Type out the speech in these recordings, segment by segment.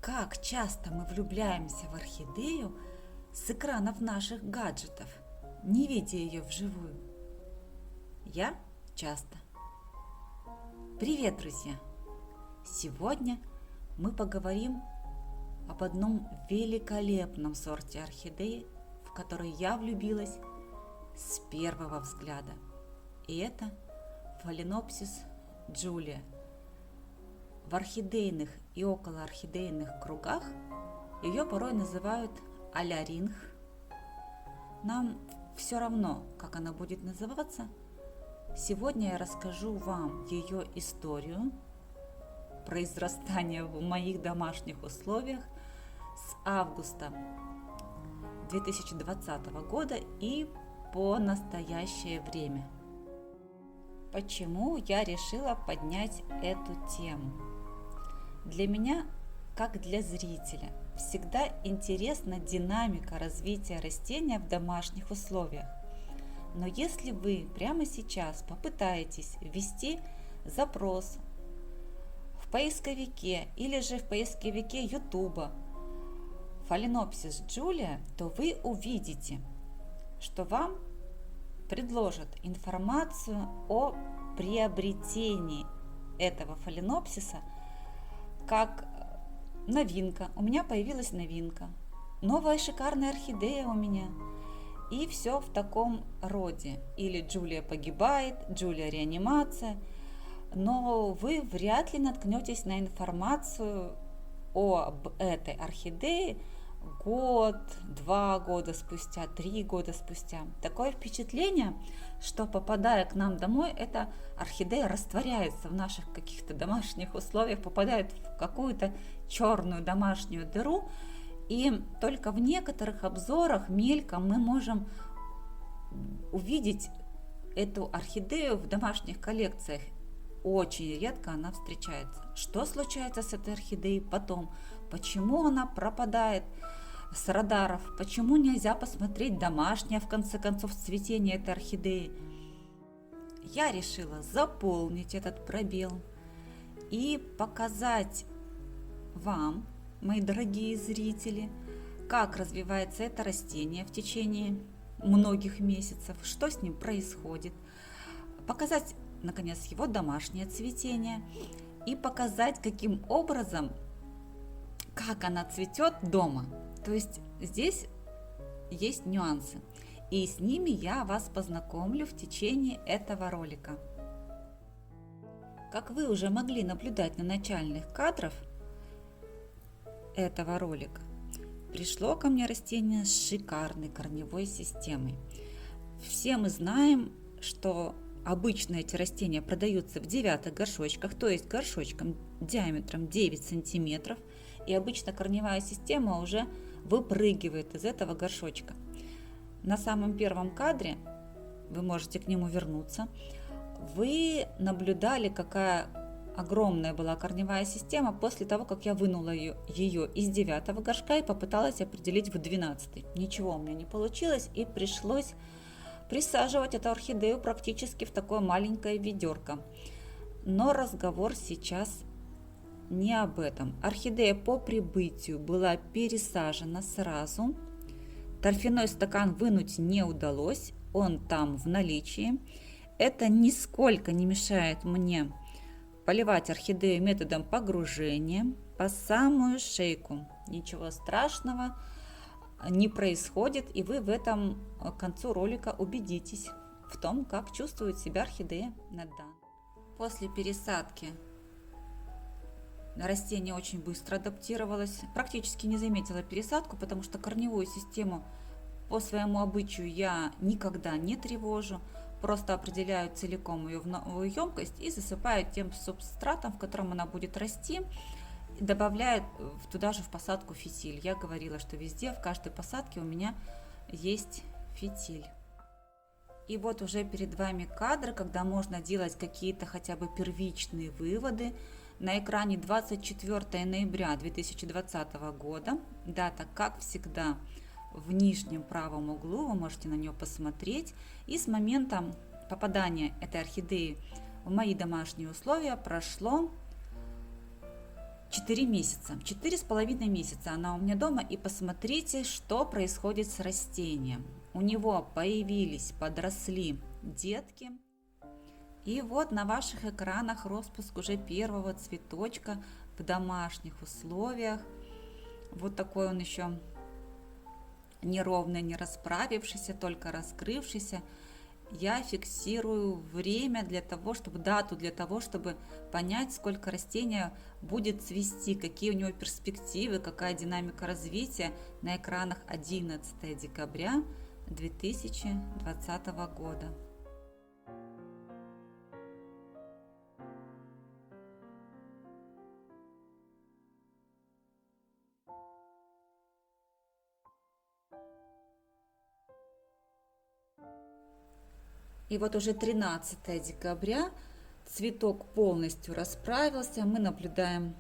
Как часто мы влюбляемся в орхидею с экранов наших гаджетов, не видя ее вживую? Я часто. Привет, друзья! Сегодня мы поговорим об одном великолепном сорте орхидеи, в который я влюбилась с первого взгляда. И это Phalaenopsis Julia. В орхидейных и околоорхидейных кругах ее порой называют аляринг. Нам все равно, как она будет называться. Сегодня я расскажу вам ее историю произрастания в моих домашних условиях с августа 2020 года и по настоящее время. Почему я решила поднять эту тему? Для меня, как для зрителя, всегда интересна динамика развития растения в домашних условиях. Но если вы прямо сейчас попытаетесь ввести запрос в поисковике или же в поисковике YouTube Phalaenopsis Julia, то вы увидите, что вам предложат информацию о приобретении этого фаленопсиса как новинка. У меня появилась новинка. Новая шикарная орхидея у меня. И все в таком роде. Или Джулия погибает, Джулия реанимация. Но вы вряд ли наткнетесь на информацию об этой орхидее год, 2 года спустя, 3 года спустя. Такое впечатление, что попадая к нам домой, эта орхидея растворяется в наших каких-то домашних условиях, попадает в какую-то черную домашнюю дыру, и только в некоторых обзорах мельком мы можем увидеть эту орхидею в домашних коллекциях. Очень редко она встречается. Что случается с этой орхидеей потом? Почему она пропадает с радаров? Почему нельзя посмотреть домашнее, в конце концов, цветение этой орхидеи? Я решила заполнить этот пробел и показать вам, мои дорогие зрители, как развивается это растение в течение многих месяцев, что с ним происходит, показать, наконец, его домашнее цветение и показать, каким образом, как она цветет дома. То есть здесь есть нюансы, и с ними я вас познакомлю в течение этого ролика. Как вы уже могли наблюдать на начальных кадрах этого ролика, пришло ко мне растение с шикарной корневой системой. Все мы знаем, что обычно эти растения продаются в 9 горшочках, то есть горшочком диаметром 9 сантиметров, и обычно корневая система уже выпрыгивает из этого горшочка. На самом первом кадре, вы можете к нему вернуться, вы наблюдали, какая огромная была корневая система после того, как я вынула ее из 9 горшка и попыталась определить в 12. Ничего у меня не получилось, и пришлось присаживать эту орхидею практически в такое маленькое ведерко. Но разговор сейчас не об этом. Орхидея по прибытию была пересажена сразу. Торфяной стакан вынуть не удалось, он там в наличии. Это нисколько не мешает мне поливать орхидею методом погружения по самую шейку. Ничего страшного не происходит, и вы в этом к концу ролика убедитесь в том, как чувствует себя орхидея на данный. После пересадки растение очень быстро адаптировалось, практически не заметила пересадку, потому что корневую систему по своему обычаю я никогда не тревожу, просто определяю целиком ее в новую емкость и засыпаю тем субстратом, в котором она будет расти, и добавляю туда же в посадку фитиль. Я говорила, что везде, в каждой посадке у меня есть фитиль. И вот уже перед вами кадр, когда можно делать какие-то хотя бы первичные выводы. На экране 24 ноября 2020 года. Дата, как всегда, в нижнем правом углу, вы можете на нее посмотреть. И с момента попадания этой орхидеи в мои домашние условия прошло 4 месяца, 4,5 месяца она у меня дома, и посмотрите, что происходит с растением. У него появились, подросли детки. И вот на ваших экранах распуск уже первого цветочка в домашних условиях. Вот такой он еще неровный, не расправившийся, только раскрывшийся. Я фиксирую время для того, чтобы дату, для того, чтобы понять, сколько растения будет цвести, какие у него перспективы, какая динамика развития на экранах 11 декабря 2020 года. И вот уже 13 декабря цветок полностью расправился. Мы наблюдаем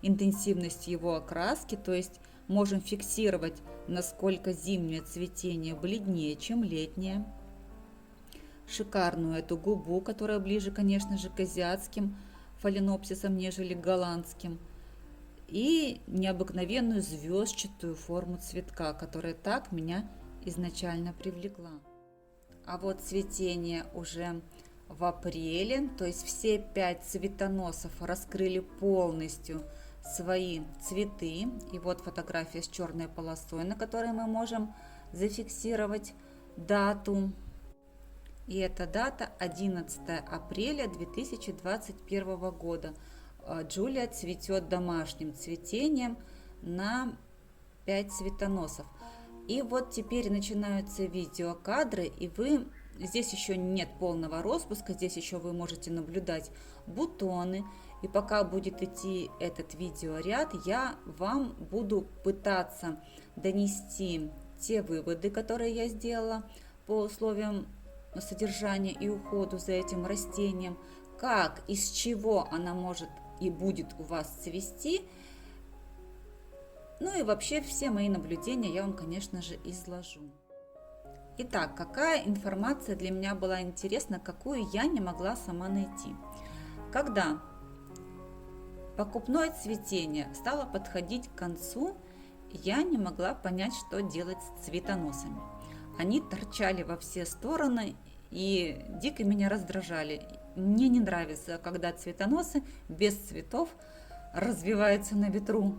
интенсивность его окраски, то есть можем фиксировать, насколько зимнее цветение бледнее, чем летнее. Шикарную эту губу, которая ближе, конечно же, к азиатским фаленопсисам, нежели к голландским. И необыкновенную звездчатую форму цветка, которая так меня изначально привлекла. А вот цветение уже в апреле, то есть все 5 цветоносов раскрыли полностью свои цветы. И вот фотография с черной полосой, на которой мы можем зафиксировать дату. И эта дата 11 апреля 2021 года. Джулия цветет домашним цветением на 5 цветоносов. И вот теперь начинаются видеокадры, и вы, здесь еще нет полного распуска, здесь еще вы можете наблюдать бутоны. И пока будет идти этот видеоряд, я вам буду пытаться донести те выводы, которые я сделала по условиям содержания и уходу за этим растением, как, из чего она может и будет у вас цвести. Ну и вообще все мои наблюдения я вам, конечно же, изложу. Итак, какая информация для меня была интересна, какую я не могла сама найти? Когда покупное цветение стало подходить к концу, я не могла понять, что делать с цветоносами. Они торчали во все стороны и дико меня раздражали. Мне не нравится, когда цветоносы без цветов развиваются на ветру.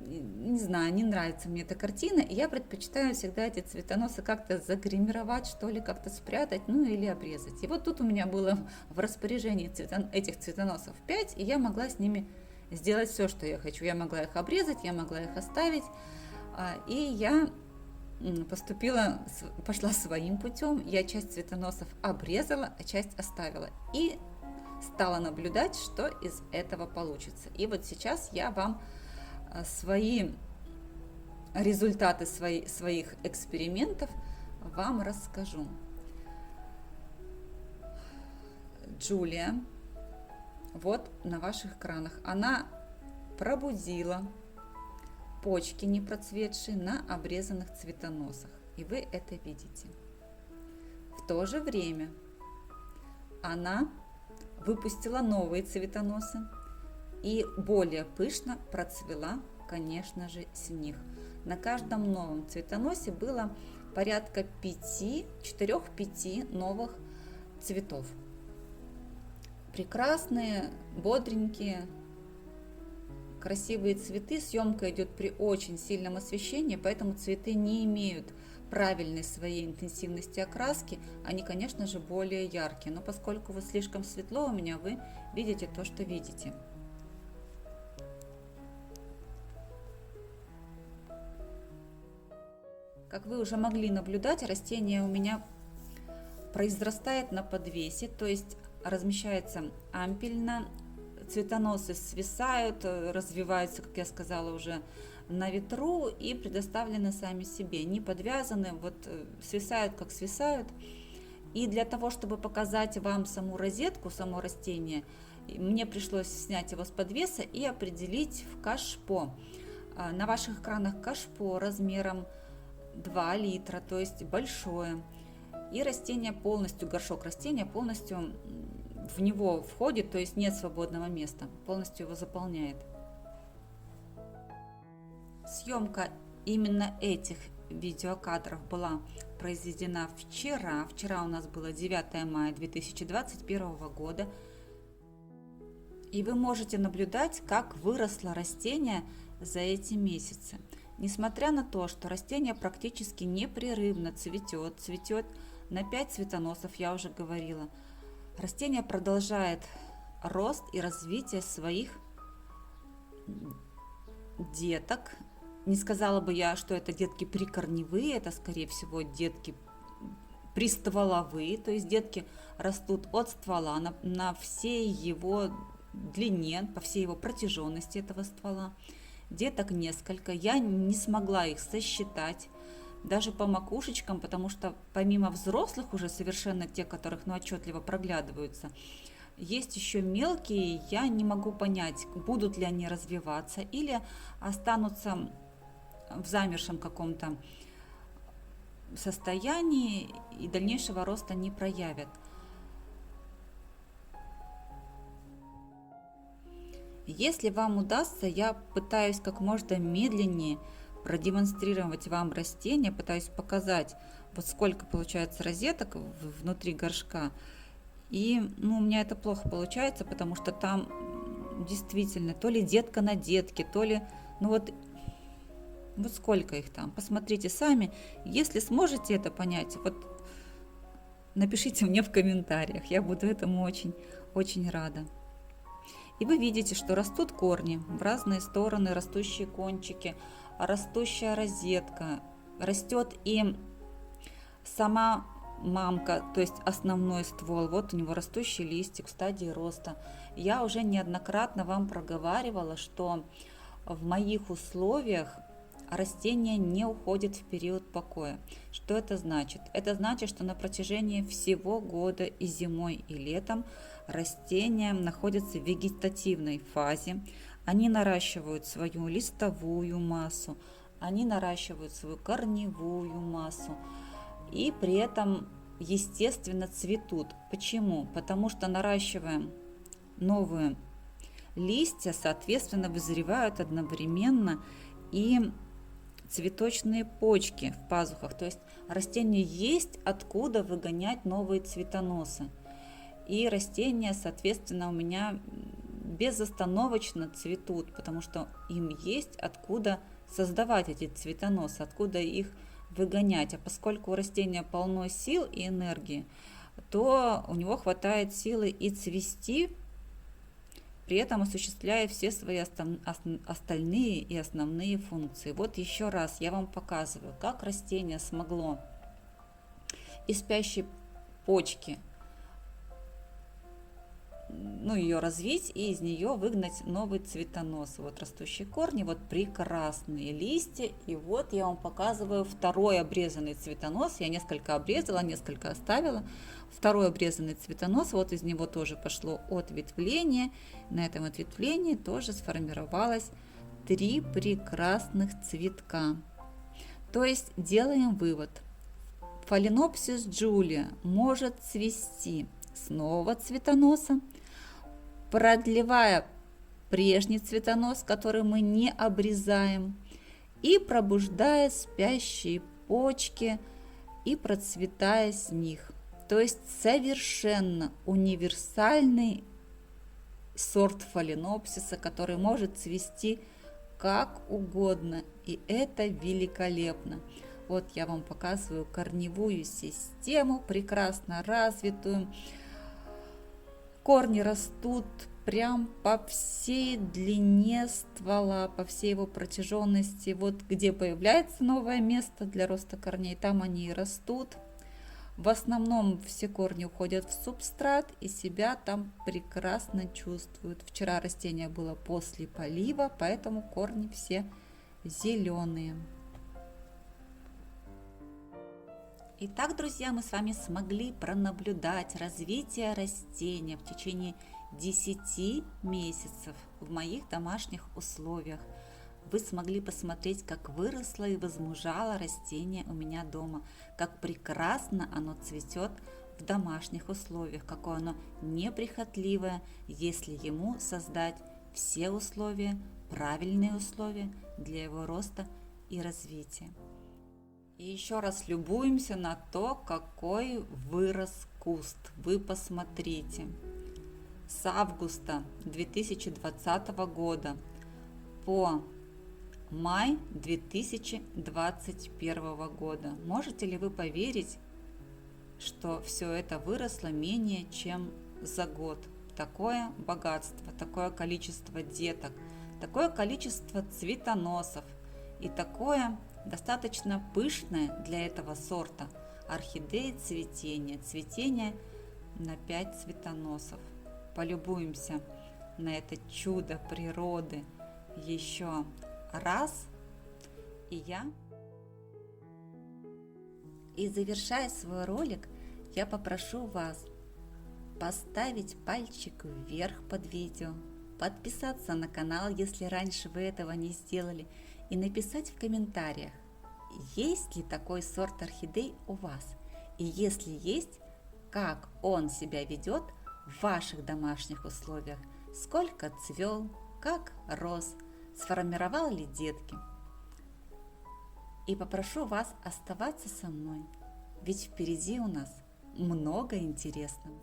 Не знаю, не нравится мне эта картина, и я предпочитаю всегда эти цветоносы как-то загримировать, что ли, как-то спрятать, ну или обрезать. И вот тут у меня было в распоряжении этих цветоносов 5, и я могла с ними сделать все, что я хочу. Я могла их обрезать, я могла их оставить, и я пошла своим путем. Я часть цветоносов обрезала, а часть оставила. И стала наблюдать, что из этого получится. И вот сейчас я вам свои результаты своих экспериментов вам расскажу. Джулия, вот на ваших экранах, она пробудила почки не процветшие на обрезанных цветоносах, и вы это видите. В то же время она выпустила новые цветоносы и более пышно процвела, конечно же, с них. На каждом новом цветоносе было порядка 4-5 новых цветов. Прекрасные, бодренькие, красивые цветы. Съемка идет при очень сильном освещении, поэтому цветы не имеют правильной своей интенсивности окраски. Они, конечно же, более яркие, но поскольку вот слишком светло у меня, вы видите то, что видите. Как вы уже могли наблюдать, растение у меня произрастает на подвесе, то есть размещается ампельно, цветоносы свисают, развиваются, как я сказала, уже на ветру и предоставлены сами себе, не подвязаны, вот свисают, как свисают. И для того, чтобы показать вам саму розетку, само растение, мне пришлось снять его с подвеса и определить в кашпо. На ваших экранах кашпо размером 2 литра, то есть большое. И растение полностью, горшок растения полностью в него входит, то есть нет свободного места, полностью его заполняет. Съемка именно этих видеокадров была произведена вчера. Вчера у нас было 9 мая 2021 года. И вы можете наблюдать, как выросло растение за эти месяцы. Несмотря на то, что растение практически непрерывно цветет на 5 цветоносов, я уже говорила, растение продолжает рост и развитие своих деток. Не сказала бы я, что это детки прикорневые, это, скорее всего, детки пристволовые, то есть детки растут от ствола на всей его длине, по всей его протяженности этого ствола. Деток несколько, я не смогла их сосчитать, даже по макушечкам, потому что помимо взрослых уже совершенно те, которых отчетливо проглядываются, есть еще мелкие, я не могу понять, будут ли они развиваться или останутся в замершем каком-то состоянии и дальнейшего роста не проявят. Если вам удастся, я пытаюсь как можно медленнее продемонстрировать вам растение, пытаюсь показать, вот сколько получается розеток внутри горшка. И у меня это плохо получается, потому что там действительно то ли детка на детке, то ли, вот сколько их там. Посмотрите сами. Если сможете это понять, вот напишите мне в комментариях. Я буду этому очень рада. И вы видите, что растут корни в разные стороны, растущие кончики, растущая розетка. Растет и сама мамка, то есть основной ствол. Вот у него растущий листик в стадии роста. Я уже неоднократно вам проговаривала, что в моих условиях растение не уходит в период покоя. Что это значит? Это значит, что на протяжении всего года и зимой, и летом растения находятся в вегетативной фазе. Они наращивают свою листовую массу, они наращивают свою корневую массу и при этом, естественно, цветут. Почему? Потому что, наращивая новые листья, соответственно, вызревают одновременно и цветочные почки в пазухах, то есть растению есть откуда выгонять новые цветоносы. И растения, соответственно, у меня безостановочно цветут, потому что им есть откуда создавать эти цветоносы, откуда их выгонять. А поскольку у растения полно сил и энергии, то у него хватает силы и цвести, при этом осуществляя все свои остальные и основные функции. Вот еще раз я вам показываю, как растение смогло из спящей почки ее развить и из нее выгнать новый цветонос. Вот растущие корни, вот прекрасные листья. И вот я вам показываю второй обрезанный цветонос. Я несколько обрезала, несколько оставила. Второй обрезанный цветонос, вот из него тоже пошло ответвление. На этом ответвлении тоже сформировалось 3 прекрасных цветка. То есть делаем вывод. Фаленопсис Джулия может цвести с нового цветоноса, продлевая прежний цветонос, который мы не обрезаем, и пробуждая спящие почки и процветая с них. То есть совершенно универсальный сорт фаленопсиса, который может цвести как угодно, и это великолепно. Вот я вам показываю корневую систему, прекрасно развитую. Корни растут прям по всей длине ствола, по всей его протяженности. Вот где появляется новое место для роста корней, там они и растут. В основном все корни уходят в субстрат и себя там прекрасно чувствуют. Вчера растение было после полива, поэтому корни все зеленые. Итак, друзья, мы с вами смогли пронаблюдать развитие растения в течение 10 месяцев в моих домашних условиях. Вы смогли посмотреть, как выросло и возмужало растение у меня дома, как прекрасно оно цветет в домашних условиях, какое оно неприхотливое, если ему создать все условия, правильные условия для его роста и развития. И еще раз любуемся на то, какой вырос куст. Вы посмотрите. С августа 2020 года по май 2021 года. Можете ли вы поверить, что все это выросло менее чем за год? Такое богатство, такое количество деток, такое количество цветоносов и такое достаточно пышное для этого сорта орхидеи цветение на 5 цветоносов. Полюбуемся на это чудо природы еще раз. И завершая свой ролик, я попрошу вас поставить пальчик вверх под видео, подписаться на канал, если раньше вы этого не сделали, и написать в комментариях, есть ли такой сорт орхидей у вас, и если есть, как он себя ведет в ваших домашних условиях, сколько цвел, как рос, сформировал ли детки. И попрошу вас оставаться со мной, ведь впереди у нас много интересного.